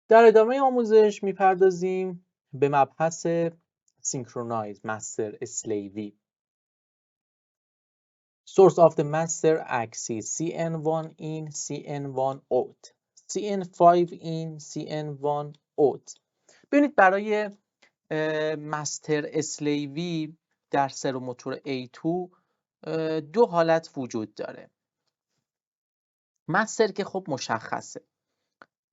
در ادامه آموزش میپردازیم به مبحث سینکرونایز مستر اسلیوی. Source of the master axis CN1 in CN1 out CN5 in CN1 out. ببینید برای مستر اسلیوی در سروموتور A2 دو حالت وجود داره. مستر که خب مشخصه،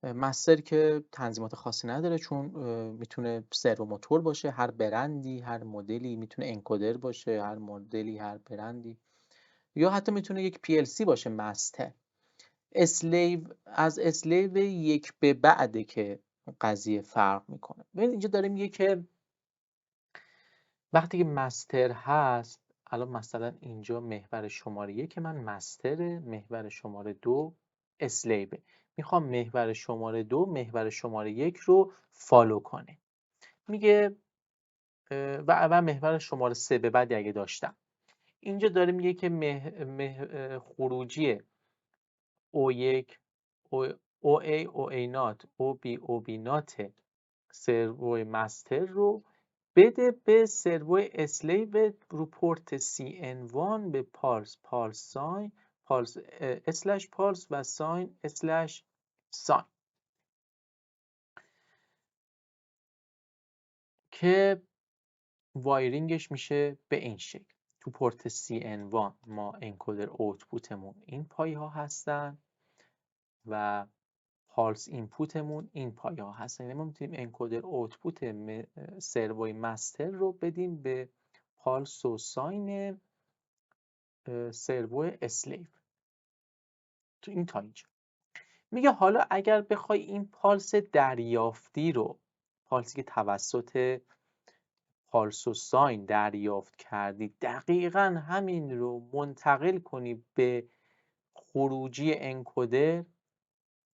مستر که تنظیمات خاصی نداره چون میتونه سروموتور باشه، هر برندی هر مدلی، میتونه انکودر باشه هر مدلی هر برندی، یا حتی میتونه یک PLC باشه مستر. اسلیو از اسلیو یک به بعده که قضیه فرق میکنه. ببینید اینجا داره میگه که وقتی که مستر هست، الان مثلا اینجا محور شماره 1 من مستره، محور شماره 2 اسلیوه. میخوام محور شماره 2 محور شماره 1 رو فالو کنه. میگه و محور شماره 3 به بعد اگه داشتم. اینجا داره میگه که خروجی O1 OA OA0 OB OB0 سرو مستر رو بده به سرو اسلیو رو پورت CN1 به پالس ساین پالس اسلش پالس و ساین اسلش ساین که وایرینگش میشه به این شکل. تو پورت CN1 ما انکودر اوتپوتمون این پایه ها هستن و پالس اینپوتمون این پایه ها هستن. یعنی ما میتونیم انکودر اوتپوت سروی مستر رو بدیم به پالس و ساین سرو اسلیو تو این تا اینجا. میگه حالا اگر بخوای این پالس دریافتی رو، پالسی که توسط پالس و ساین دریافت کردی، دقیقاً همین رو منتقل کنی به خروجی انکودر،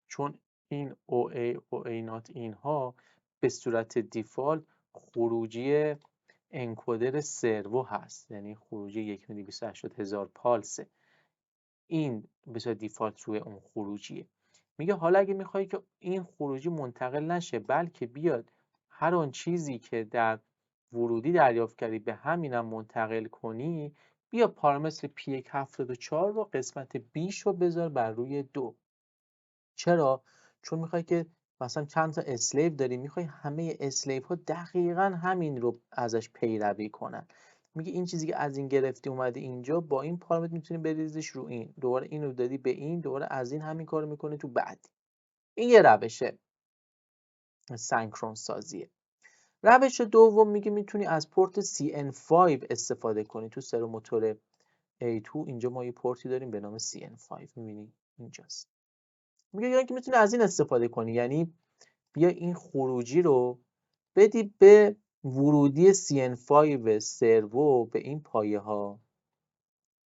چون این OA OA0 اینها به صورت دیفالت خروجی انکودر سرو هست، یعنی خروجی 1,280,000 پالسه. این به صورت دیفالت روی اون خروجیه. میگه حالا اگه میخوای که این خروجی منتقل نشه بلکه بیاد هر آن چیزی که در ورودی دریافت کردی به همینم منتقل کنی، بیا پارامتر P174 رو قسمت بیش رو بذار بر روی 2. چرا؟ چون میخوای که مثلا چند تا اسلیو داری، میخوای همه اسلیو ها دقیقاً همین رو ازش پیروی کنن. میگه این چیزی که از این گرفتی اومده اینجا، با این پارامتر میتونی بریزیش رو این، دوباره این رو دادی به این، دوباره از این همین کارو میکنه تو بعدی. این یه روش سنکرون سازیه. روش دوم میگه میتونی از پورت CN5 استفاده کنی. تو سروموتور A2 اینجا ما یه پورتی داریم به نام CN5، میبینی اینجاست. میگه یعنی که میتونی از این استفاده کنی، یعنی بیا این خروجی رو بدی به ورودی CN5 سرو به این پایه ها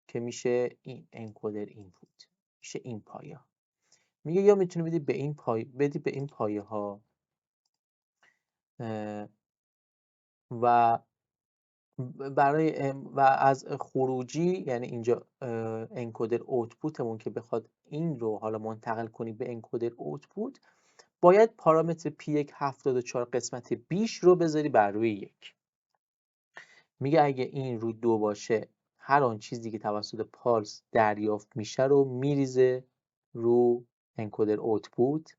که میشه این انکودر اینپوت، میشه این پایه ها. میگه یا میتونی بدی به این پایه ها و برای و از خروجی، یعنی اینجا انکودر اوتپوتمون که بخواد این رو حالا منتقل کنی به انکودر اوتپوت، باید پارامتر P174 قسمت بیش رو بذاری بر روی 1. میگه اگه این رو 2 باشه، هر آن چیزی که توسط پالس دریافت میشه رو میریزه رو انکودر اوتپوت.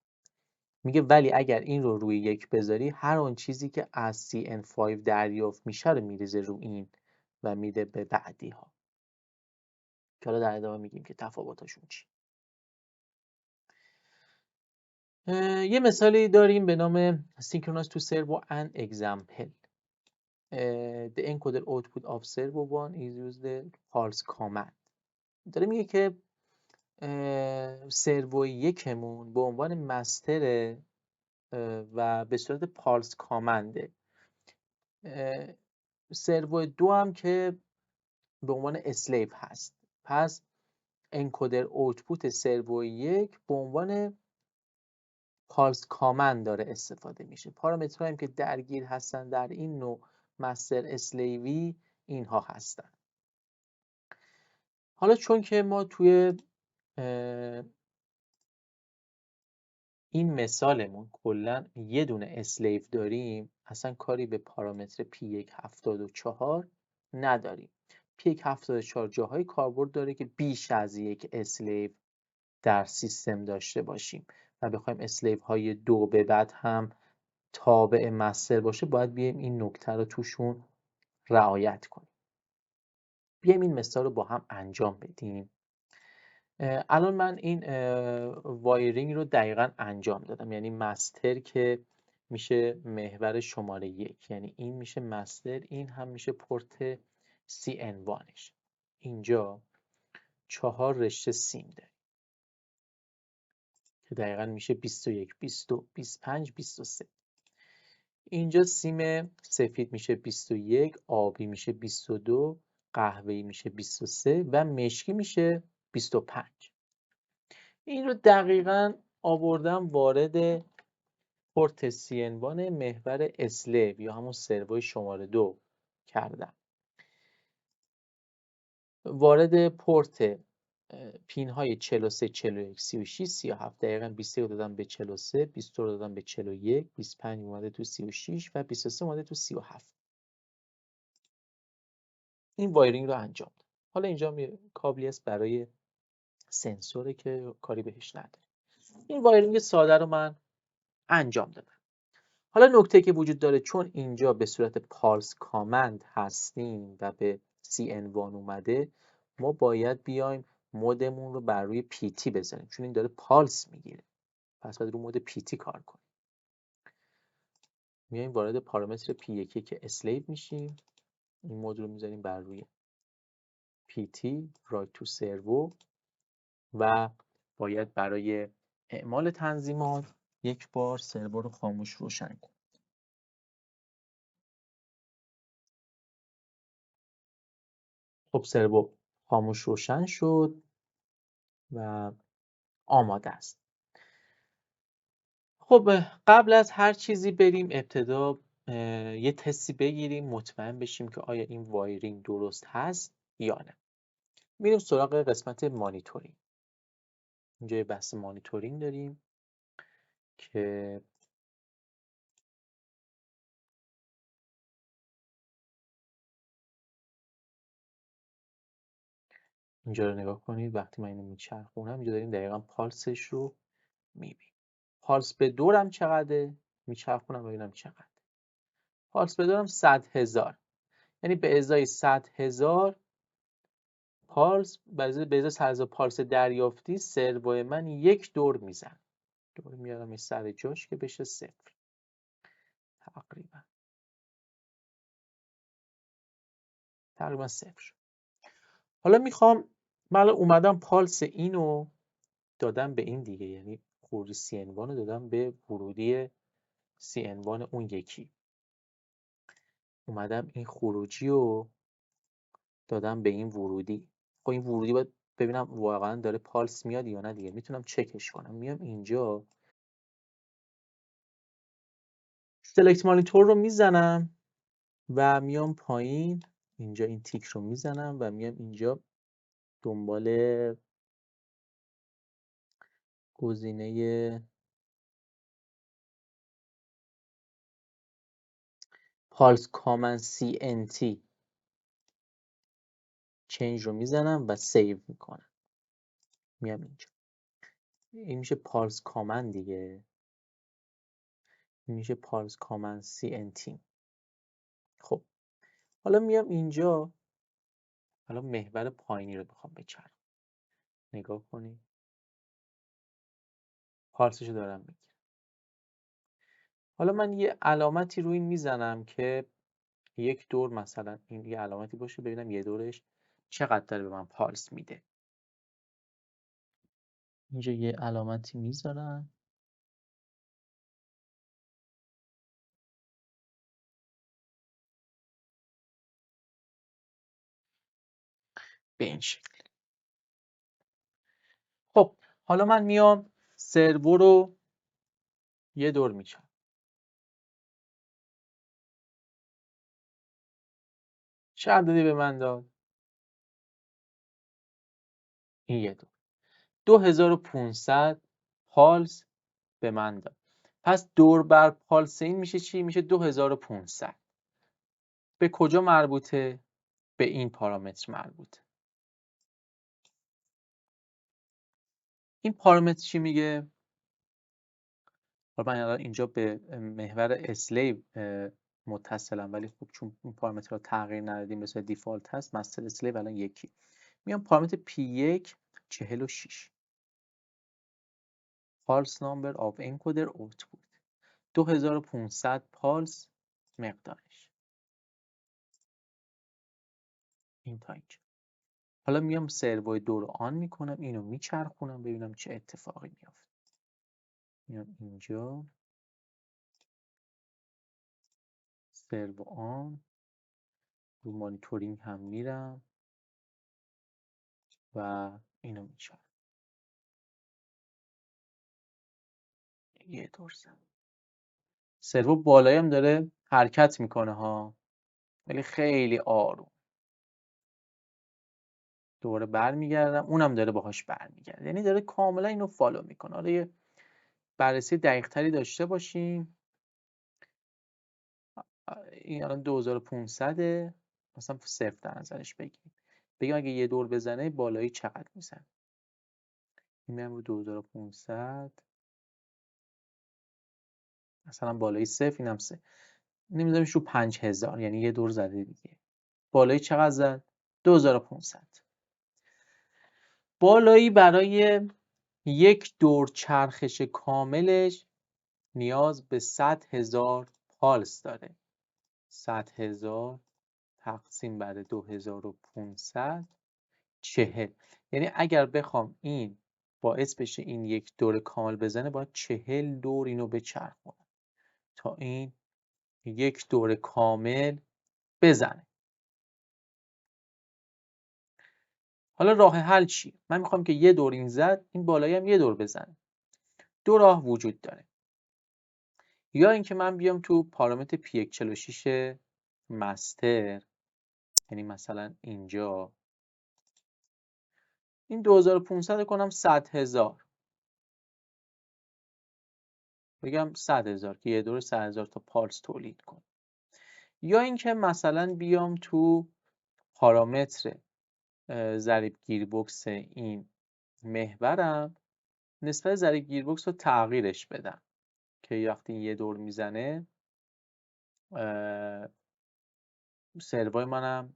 میگه ولی اگر این رو روی 1 بذاری، هر آن چیزی که از CN5 دریافت میشه رو میریزه رو این و میده به بعدی ها، که حالا در ادامه میگیم که تفاوتاشون چی. یه مثالی داریم به نام Synchronous to Servo and Example. The encoder output of servo 1 is used the pulse command. داره میگه که سرو یکمون به عنوان مستره و به صورت پالس کامنده. سرو 2 هم که به عنوان اسلیو هست. پس انکودر اوتپوت سرو 1 به عنوان پالس کامند داره استفاده میشه. پارامترهایی که درگیر هستن در این نوع مستر اسلیوی اینها هستن. حالا چون که ما توی این مثالمون کلا یه دونه اسلیو داریم، اصلا کاری به پارامتر P174 نداریم. P174 جاهای کاربرد داره که بیش از یک اسلیو در سیستم داشته باشیم و بخوایم اسلیو های 2 به بعد هم تابع مستر باشه، باید بیایم این نکته رو توشون رعایت کنیم. بیایم این مثال رو با هم انجام بدیم. الان من این وایرینگ رو دقیقا انجام دادم، یعنی مستر که میشه محور شماره 1، یعنی این میشه مستر، این هم میشه پورت CN1ش. اینجا 4 رشته سیم داریم که دقیقا میشه 21 22 25 23. اینجا سیم سفید میشه 21، آبی میشه 22، قهوه‌ای میشه 23 و مشکی میشه 25. این رو دقیقاً آوردم وارد پورت CN1 محور اسلیو یا همون سروای شماره 2 کردم. وارد پورت پین های 43 41 36 37 دقیقاً 21 دادم به 43، 22 رو دادم به 41، 25 اومده تو 36 و 23 اومده تو 37. این وایرینگ رو انجام دادم. حالا اینجا کابلی است برای سنسوره که کاری بهش نداره. این وایرینگ ساده رو من انجام دادم. حالا نکته که وجود داره، چون اینجا به صورت پالس کامند هستیم و به CN1 اومده، ما باید بیایم مودمون رو بر روی PT بذاریم، چون این داره پالس میگیره، پس باید رو مود PT کار کنیم. میایم وارد پارامتر P1 که اسلیو میشیم، این مود رو میذاریم بر روی PT Write to Servo و باید برای اعمال تنظیمات یک بار سرور رو خاموش روشن کنیم. خب سرور خاموش روشن شد و آماده است. خب قبل از هر چیزی بریم ابتدا یه تستی بگیریم، مطمئن بشیم که آیا این وایرینگ درست هست یا نه. میریم سراغ قسمت مانیتورینگ. اینجا یه بحث مانیتورینگ داریم که اینجا رو نگاه کنید. وقتی من اینو میچرخونم اینجا داریم دقیقاً پالسش رو میبینیم. پالس به دورم چقدره؟ میچرخونم ببینم چقدر. پالس به دورم 100,000، یعنی به ازای 100,000 پالس، به ازای 100,000 پالس دریافتی، سرو من یک دور میزن. دور میارم سر جاش که بشه 0 تقریبا 0. حالا میخوام، من اومدم پالس اینو دادم به این دیگه، یعنی خروجی CN1 رو دادم به ورودی CN1 اون یکی. اومدم این خروجی رو دادم به این ورودی. خب این ورودی باید ببینم واقعا داره پالس میاد یا نه دیگه. میتونم چکش کنم. میام اینجا سلکت مانیتور رو میزنم و میام پایین، اینجا این تیک رو میزنم و میام اینجا دنبال گزینه پالس کامن CNT چنج رو میزنم و سیو میکنم. میام اینجا، این میشه پالس کامن دیگه، این میشه پالس کامن CNT. خب حالا میام اینجا، حالا محور پایینی رو بخوام بچرخونم، نگاه کنید پالسش رو دارم میگیرم. حالا من یه علامتی روی این میزنم که یک دور مثلا این یه علامتی باشه، ببینم یه دورش چقدر داره به من پالس میده. اینجا یه علامتی میذارم. به این شکل. خب حالا من میام سرور رو یه دور میچرخونم. چه عددی به من داد؟ این یه دور 2500 پالس به من داد. پس دور بر پالس این میشه چی؟ میشه 2500. به کجا مربوطه؟ به این پارامتر مربوطه. این پارامتر چی میگه؟ من الان اینجا به محور اسلیو متصلم، ولی خب چون این پارامتر رو تغییر ندادیم به صورت دیفالت هست، مستر اسلیو الان یکی. میام پارامتر P1 46 پالس نامبر آف انکودر اوتپوت 2500 پالس مقدارش. این تا اینجا. حالا میام سروای 2 رو آن میکنم، اینو میچرخونم ببینم چه اتفاقی میافته. میام اینجا سرو آن، رو مانیتورینگ هم میرم و اینو میچرخونم. یه دور زد. سرو بالایی هم داره حرکت میکنه ها، ولی خیلی آروم. دوباره برمیگردم، اونم داره باهاش برمیگرده، یعنی داره کاملا اینو فالو میکنه. حالا یه بررسی دقیق تری داشته باشیم. این الان 2500 مثلا صفر در نظرش بگیم اگه یه دور بزنه بالایی چقدر میزنه. میام رو 2500 مثلا بالایی صفر، اینم صفر، نمیذاریمش رو 5000، یعنی یه دور زده دیگه. بالایی چقدر زد؟ 2500. بالایی برای یک دور چرخش کاملش نیاز به 100,000 پالس داره. 100,000 تقسیم بر 2500 40. یعنی اگر بخوام این باعث بشه این یک دور کامل بزنه، باید 40 دور اینو بچرخونم تا این یک دور کامل بزنه. حالا راه حل چیه؟ من میخوام که یه دور این زد، این بالایی هم یه دور بزنه. دو راه وجود داره. یا اینکه من بیام تو پارامتر P146 مستر، یعنی مثلا اینجا این 2500 کنم 100,000، بگم 100,000 که یه دور 100,000 تا پالس تولید کنه. یا اینکه مثلا بیام تو پارامتر ضریب گیربکس این محورم، نسبت ضریب گیربکس رو تغییرش بدم که وقتی یه دور میزنه سروای منم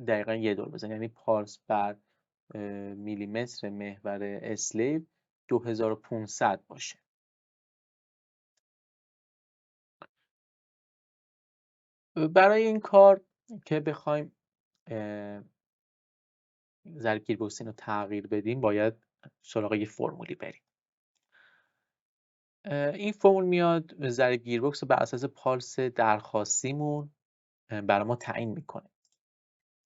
دقیقا یه دور بزنه، یعنی پالس بر میلیمتر محور اسلیو 2500 باشه. برای این کار که بخوایم ضریب گیربکس رو تغییر بدیم، باید سراغ یه فرمولی بریم. این فرمول میاد ضریب گیربکس رو بر اساس پالس درخواستیمون برای ما تعیین میکنه.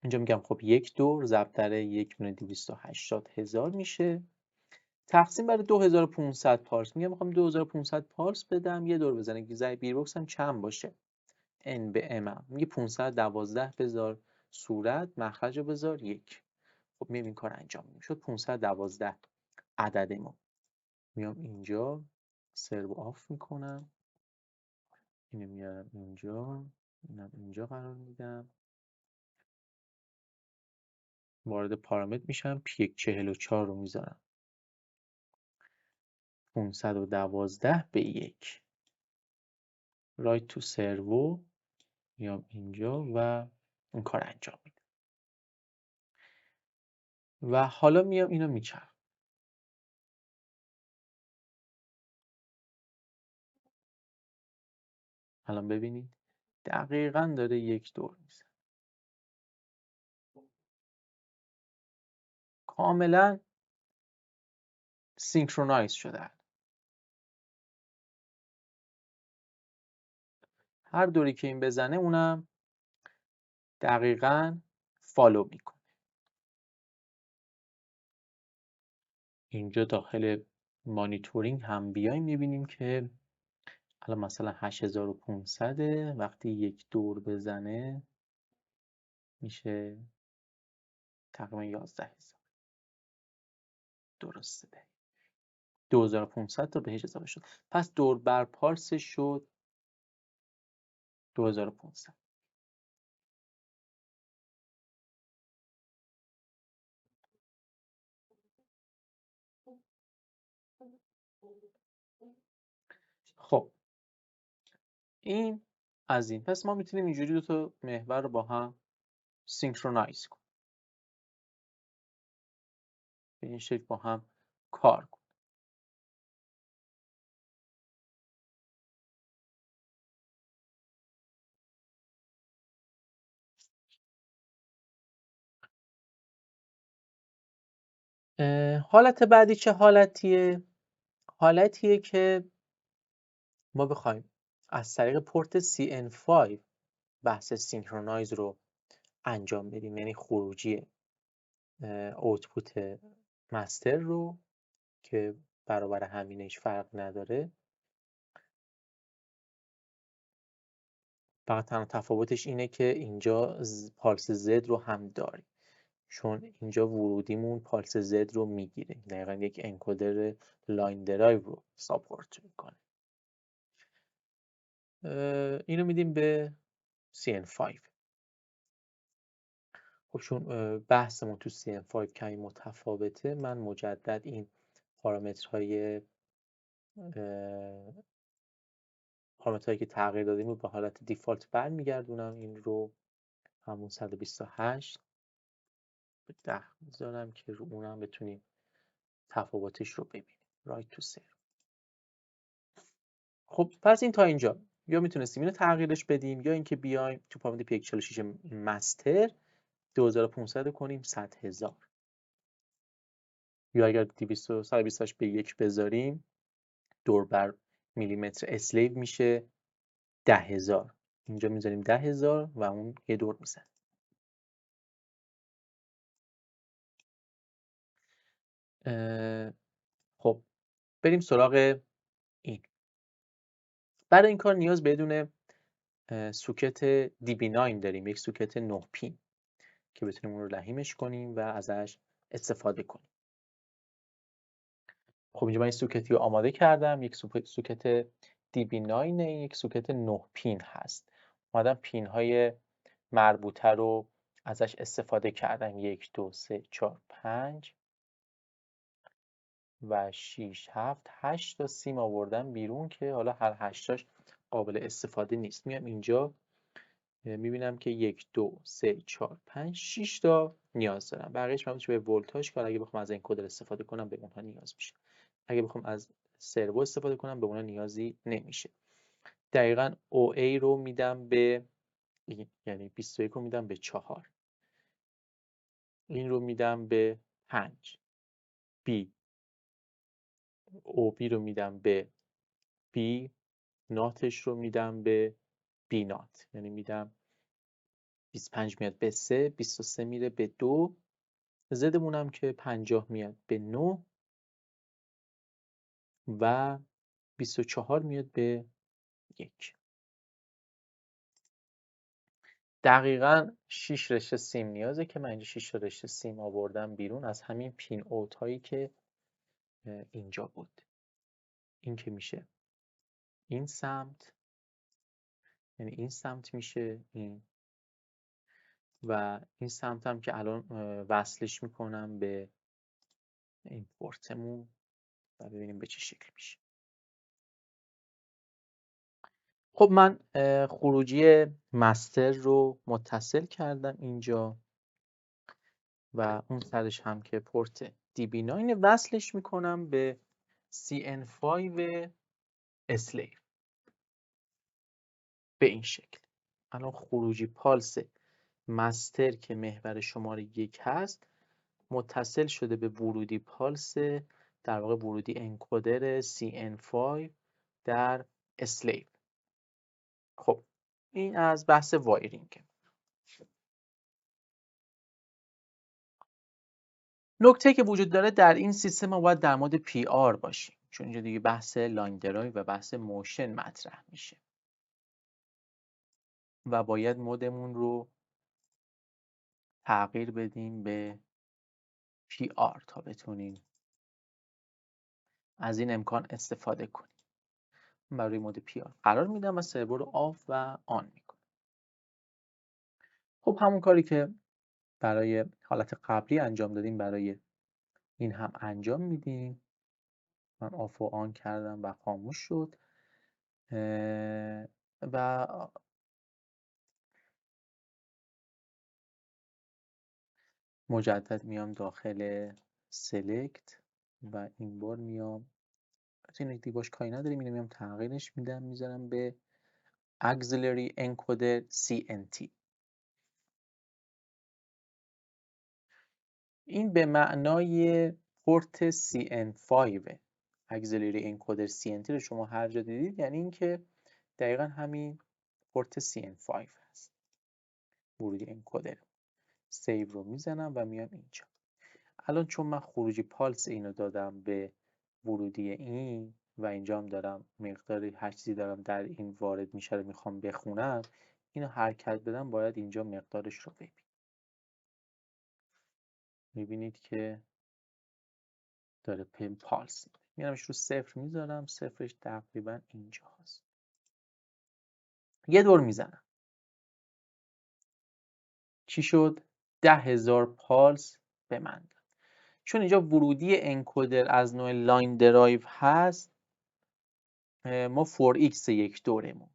اینجا میگم خب یک دور ضرب در 1,280,000 میشه، تقسیم بر 2500 پالس. میگم میخوام 2500 پالس بدم یه دور بزنه که ضریب گیربکس هم چند باشه، n به m هم میگه 512 بذار صورت، مخرج رو بذار 1. خب میام این کار انجام میدیم، شد 512 عددمون. میام اینجا سرو آف میکنم، اینو میارم اینجا، اینم اینجا قرار میدم، وارد پارامتر میشم، P144 رو میذارم 512 به 1 رایت تو سرو، میام اینجا و این کار انجام میدم. و حالا میام اینو میچرم. الان ببینید دقیقاً داره یک دور میزنه، کاملا سینکرونایز شده. هر دوری که این بزنه اونم دقیقاً فالو میکنه. اینجا داخل مانیتورینگ هم بیایم میبینیم که الان مثلا 8500 وقتی یک دور بزنه میشه تقریبا 11,000. درسته. 2500 تا بهش اضافه شد. پس دور بر پالسش شد 2500. خب این از این. پس ما میتونیم اینجوری دو تا محور رو با هم سینکرونایز کنیم، به این شکل با هم کار کنیم. حالت بعدی چه حالتیه؟ حالتیه که ما بخوایم از طریق پورت CN5 بحث سینکرونایز رو انجام بدیم، یعنی خروجی اوتپوت مستر رو که برابر همینه هیچ فرق نداره، فقط تنها تفاوتش اینه که اینجا پالس زد رو هم داریم، چون اینجا ورودیمون پالس زد رو میگیره، دقیقا یک انکودر لاین درایو رو ساپورت میکنه. اینو میدیم به CN5. خب چون بحثمون تو CN5 کمی متفاوته، من مجدد این پارامترهایی که تغییر دادیم رو به حالت دیفالت برمیگردونم. این رو همون 128 به 10 میذارم که رو اونم بتونیم تفاوتش رو ببینیم. رایت تو سر. خب پس این تا اینجا یا میتونستیم اینو تغییرش بدیم یا اینکه بیایم تو پارامتر پی 46 مستر 2500 کنیم 100000، یا اگر 128 به 1 بذاریم دور بر میلیمتر اسلیو میشه 10000. اینجا میذاریم 10000 و اون یه دور میزنه. خب بریم سراغ این. برای این کار نیاز بدون سوکت DB9 داریم، یک سوکت 9 پین که بتونیم اون رو لحیمش کنیم و ازش استفاده کنیم. خب اینجا من این سوکتی رو آماده کردم، یک سوکت DB9، یک سوکت 9 پین هست. اومدم پین های مربوطه رو ازش استفاده کردم، 1 2 3 4 5 و 6 7 8 تا سیم آوردم بیرون که حالا هر 8 تاش قابل استفاده نیست. میام اینجا میبینم که 1 2 3 4 5 6 تا نیاز دارم. بقیه‌اش مربوط به ولتاژ که اگه بخوام از انکودر استفاده کنم به اونها نیاز میشه. اگه بخوام از سرو استفاده کنم به اونها نیازی نمیشه. دقیقاً OA رو میدم به یعنی 21 رو میدم به 4. این رو میدم به 5. B OB رو میدم به B. ناتش رو میدم به B نات، یعنی میدم 25 میاد به 3، 23 میره به 2، زدمونم که 50 میاد به 9 و 24 میاد به 1. دقیقاً 6 رشته سیم نیازه که من اینجا 6 رشته سیم آوردم بیرون از همین پین اوت هایی که اینجا بود. این که میشه این سمت، یعنی این سمت میشه این، و این سمت هم که الان وصلش میکنم به این پورتمون و ببینیم به چه شکل میشه. خب من خروجی مستر رو متصل کردم اینجا و اون سرش هم که پورت DB9 وصلش میکنم به CN5 اسلیو به این شکل. الان خروجی پالس مستر که محور شماره 1 هست متصل شده به ورودی پالس، در واقع ورودی انکودر CN5 در اسلیو. خب این از بحث وایرینگ. نکته که وجود داره در این سیستم ما باید در مورد PR باشیم، چون اینجا دیگه بحث لاین درایو و بحث موشن مطرح میشه و باید مودمون رو تغییر بدیم به PR تا بتونیم از این امکان استفاده کنیم. برای مود PR قرار میدم و سرور رو آف و آن میکنم. خب همون کاری که برای حالت قبلی انجام دادیم برای این هم انجام میدیم. من آف و آن کردم و خاموش شد و مجدد میام داخل سلکت و این بار میام سلکتی باش کاری نداریم، اینو میام تغییرش میدم، میذارم به Auxiliary Encoder CNT. این به معنای پورت CN5 Auxiliary Encoder CNT رو شما هر جا دیدید یعنی اینکه دقیقا همین پورت CN5 هست. ورودی انکودر سیو رو میزنم و میام اینجا. الان چون من خروجی پالس اینو دادم به ورودی این و اینجا هم دارم مقداری هر چیزی دارم در این وارد میشه رو میخوام بخونم، اینو حرکت بدم باید اینجا مقدارش رو ببین. میبینید که داره پالس میارمش رو 0 میذارم، صفرش تقریبا اینجا هست. یه دور میزنم. چی شد؟ 10,000 پالس به من داد. چون اینجا ورودی انکودر از نوع لاین درایو هست، ما 4x یک دورمون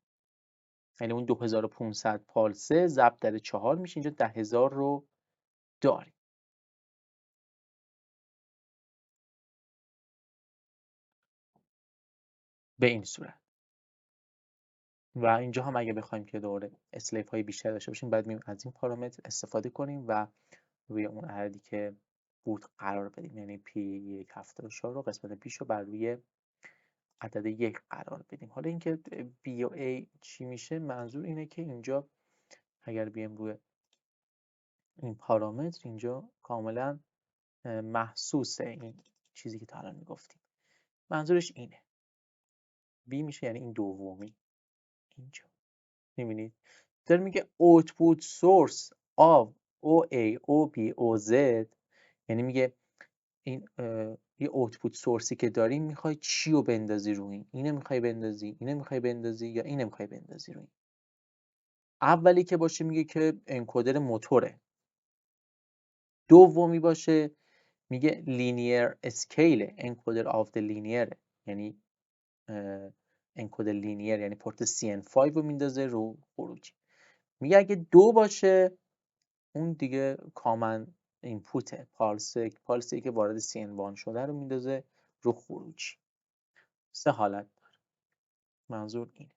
یعنی اون 2500 پالسه ضرب در 4 میشه، اینجا 10,000 رو داریم. به این صورت. و اینجا هم اگه بخوایم که دوره اسلیپ های بیشتر داشته باشیم باید میم از این پارامتر استفاده کنیم و روی اون عددی که بود قرار بدیم، یعنی P174 رو قسمت پیش رو بر روی عدد 1 قرار بدیم. حالا اینکه B و A چی میشه، منظور اینه که اینجا اگر بیم روی این پارامتر اینجا کاملا محسوس این چیزی که تا الان میگفتیم. منظورش اینه. B میشه یعنی این دومی اینجا. میبینید داره میگه output source of OA OB OZ، یعنی میگه این یه output سورسی که داریم میخوای چی رو بندازی روی اینه میخوای بندازی، اینه میخوای بندازی یا اینه میخوای بندازی روی. اولی که باشه میگه که انکودر موتوره. دومی باشه میگه linear scale encoder of the linear، یعنی انکودر لینیر یعنی پورت CN5 رو میندازه رو خروجی. میگه اگه 2 باشه اون دیگه کامن اینپوته، پالسی که وارد CN1 شده رو میندازه رو خروجی. 3 حالت داره. منظور اینه.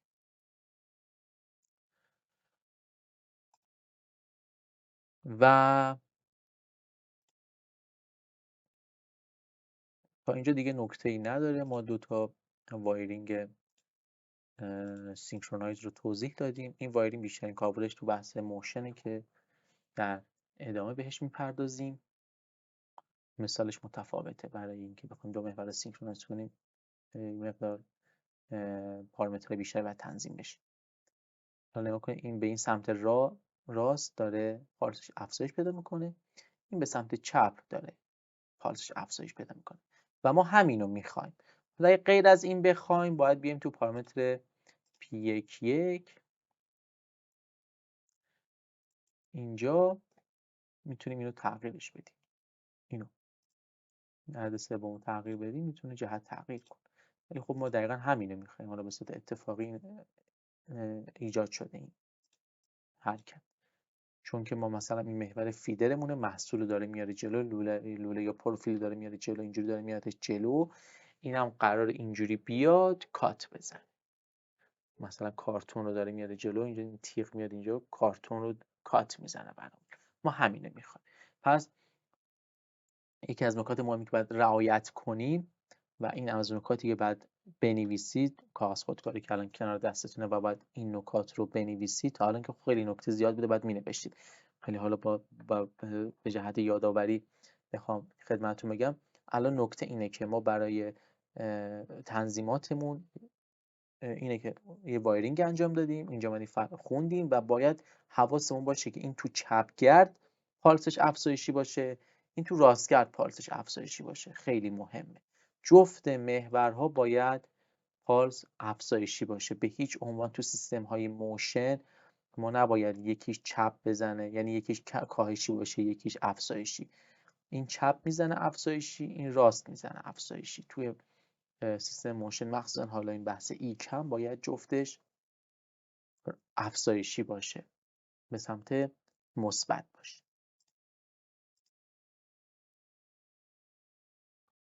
و تا اینجا دیگه نکته ای نداره. ما 2 تا وایرینگ سینکرونایز رو توضیح دادیم. این وایرینگ بیشترین کاورش تو بحث موشنه که در ادامه بهش میپردازیم. مثالش متفاوته برای اینکه بخوایم 2 محور سینکرونایز کنیم، مقدار پارامتر بیشتر و تنظیم بشه. حالا نگاه کنید این به این سمت راست داره پالسش افزایش پیدا میکنه، این به سمت چپ داره پالسش افزایش پیدا میکنه و ما همینو میخوایم. حالا غیر از این بخوایم باید بیایم تو پارامتر P11 اینجا میتونیم اینو تغییرش بدیم. اینو عدد سوم تغییر بدیم میتونه جهت تغییر کنه. ولی خب ما دقیقا همینو میخوایم. حالا به صورت اتفاقی ایجاد شده این حرکت، چون که ما مثلا این محور فیدرمونه، محصول داره میاره جلو، لوله یا پروفیل داره میاره جلو، اینجوری داره میاره جلو، اینم قرار اینجوری بیاد کات بزن. مثلا کارتون رو داره میاره جلو، اینجا این تیغ میاد اینجا کارتون رو کات میزنه برام. ما همینه میخوایم. پس یکی از نکات مهمی که باید رعایت کنیم و این از نکاتی که باید بنویسید، کاغذ خودکاری که الان کنار دستتونه و باید این نکات رو بنویسید. تا الان که خیلی نکته زیاد بوده باید مینوشتید. خیلی حالا با به جهت یادآوری بخوام خدمتتون بگم، الان نکته اینه که ما برای تنظیماتمون اینه که یه وایرینگ انجام دادیم، اینجا ما خوندیم و باید حواسمون باشه که این تو چپگرد پالسش افزایشی باشه، این تو راستگرد پالسش افزایشی باشه. خیلی مهمه، جفت محورها باید پالس افزایشی باشه. به هیچ عنوان تو سیستم های موشن ما نباید یکیش چپ بزنه، یعنی یکیش کاهشی باشه یکیش افزایشی. این چپ میزنه افزایشی، این راست میزنه افزایشی. توی سیستم موشن مخصوصا حالا این بحث ایکم باید جفتش افزایشی باشه، به سمت مثبت باشه.